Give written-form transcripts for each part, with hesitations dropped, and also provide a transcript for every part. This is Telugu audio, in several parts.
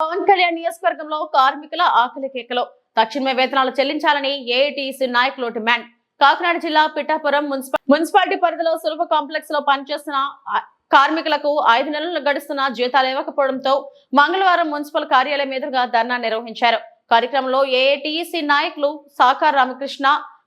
పవన్ కళ్యాణ్ నియోజకవర్గంలో కార్మికుల ఆకలి కేకలు తక్షణమే వేతనాలు చెల్లించాలని ఏఐటీసీ నాయకులు డిమాండ్. కాకినాడ జిల్లా పిఠాపురం మున్సిపాలిటీ పరిధిలో సులభ కాంప్లెక్స్ లో పనిచేస్తున్న కార్మికులకు 5 నెలలు గడుస్తున్న జీతాలు ఇవ్వకపోవడంతో మంగళవారం మున్సిపల్ కార్యాలయం ఎదురుగా ధర్నా నిర్వహించారు. కార్యక్రమంలో ఏఐటీసీ నాయకులు సాకార్ రామకృష్ణ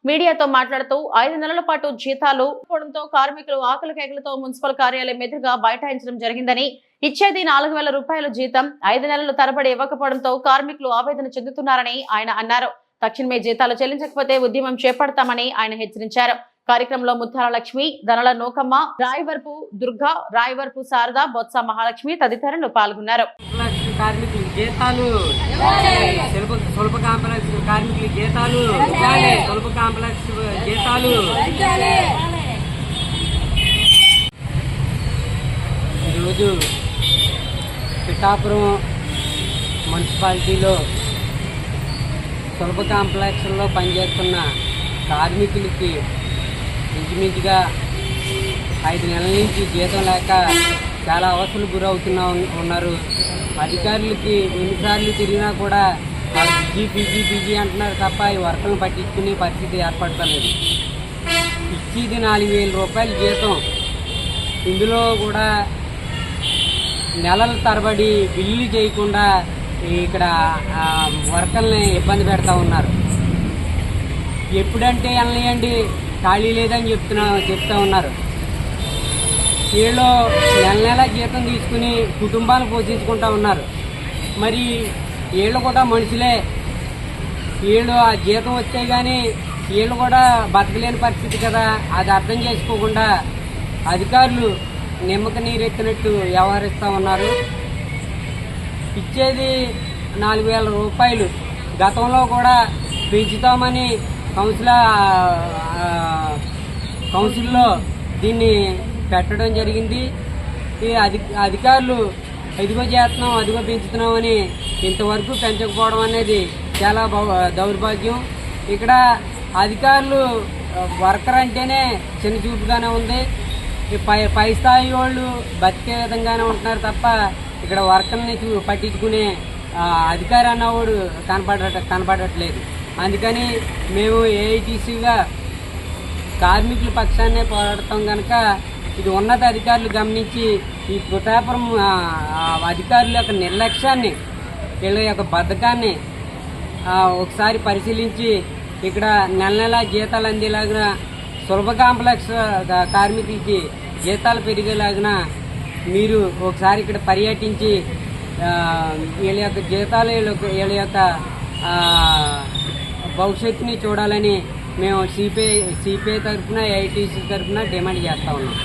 మీడియాతో మాట్లాడుతూ 5 నెలల పాటు జీతాలు ఇవ్వడంతో కార్మికులు ఆకలి కేకలతో మున్సిపల్ కార్యాలయం ఎదురుగా బైఠాయించడం జరిగిందని, ఇచ్చేది 4,000 రూపాయల జీతం 5 నెలలు తరబడి ఇవ్వకపోవడంతో కార్మికులు ఆవేదన చెందుతున్నారని ఆయన అన్నారు. తక్షణమే జీతాలు చెల్లించకపోతే ఉద్యమం చేపడతామని ఆయన హెచ్చరించారు. కార్యక్రమంలో ముత్తాల లక్ష్మి, దనల నూకమ్మ, రాయవరపు దుర్గా, రాయవరపు శారద, బొత్స మహాలక్ష్మి తదితరులు పాల్గొన్నారు. కార్మికుల జీతాలు, సులభ కాంప్లెక్స్ కార్మికుల జీతాలు, సులభ కాంప్లెక్స్ జీతాలు. ఈరోజు పిఠాపురం మున్సిపాలిటీలో సులభ కాంప్లెక్స్లో పనిచేస్తున్న కార్మికులకి ఇంచుమించుగా 5 నెలల నుంచి జీతం లేక చాలా అవసరాలు ఉన్నారు. అధికారులకి ఎన్నిసార్లు తిరిగినా కూడా బిజీ అంటున్నారు తప్ప ఈ వర్కర్లను పట్టించుకునే పరిస్థితి ఏర్పడతలేదు. ఇచ్చేది 4,000 రూపాయల జీతం, ఇందులో కూడా నెలల తరబడి బిల్లులు చేయకుండా ఇక్కడ వర్కర్లని ఇబ్బంది పెడతా ఉన్నారు. ఎప్పుడంటే వెళ్ళనియండి, ఖాళీ లేదని చెప్తా ఉన్నారు. వీళ్ళు నెల జీతం తీసుకుని కుటుంబాలు పోషించుకుంటా ఉన్నారు. మరి వీళ్ళు కూడా మనుషులే, వీళ్ళు ఆ జీతం వచ్చాయి కానీ వీళ్ళు కూడా బతకలేని పరిస్థితి కదా. అది అర్థం చేసుకోకుండా అధికారులు నిమ్మక నీరెత్తినట్టు వ్యవహరిస్తూ ఉన్నారు. ఇచ్చేది 4,000 రూపాయలు, గతంలో కూడా పెంచుతామని కౌన్సిల్లో దీన్ని పెట్టడం జరిగింది. ఈ అధికారులు ఇదిగో చేస్తున్నాం అదిగో పెంచుతున్నామని ఇంతవరకు పెంచకపోవడం అనేది చాలా దౌర్భాగ్యం. ఇక్కడ అధికారులు వర్కర్ అంటేనే చిన్న చూపుగానే ఉంది. పై స్థాయి వాళ్ళు బతికే విధంగానే ఉంటున్నారు తప్ప ఇక్కడ వర్కర్ని పట్టించుకునే అధికారి అన్నవాడు కనపడట్లేదు. అందుకని మేము ఏఐటీసీగా కార్మికుల పక్షాన్నే పోరాడతాం కనుక ఇది ఉన్నత అధికారులు గమనించి ఈ పిఠాపురం అధికారుల యొక్క నిర్లక్ష్యాన్ని, వీళ్ళ యొక్క బద్ధకాన్ని ఒకసారి పరిశీలించి ఇక్కడ నెల జీతాలు అందేలాగిన సులభ కాంప్లెక్స్ కార్మికులకి జీతాలు పెరిగేలాగిన మీరు ఒకసారి ఇక్కడ పర్యటించి వీళ్ళ యొక్క జీతాలు వీళ్ళ యొక్క భవిష్యత్తుని చూడాలని మేము సిపిఐ తరఫున ఏఐటీసీ తరఫున డిమాండ్ చేస్తూ ఉన్నాం.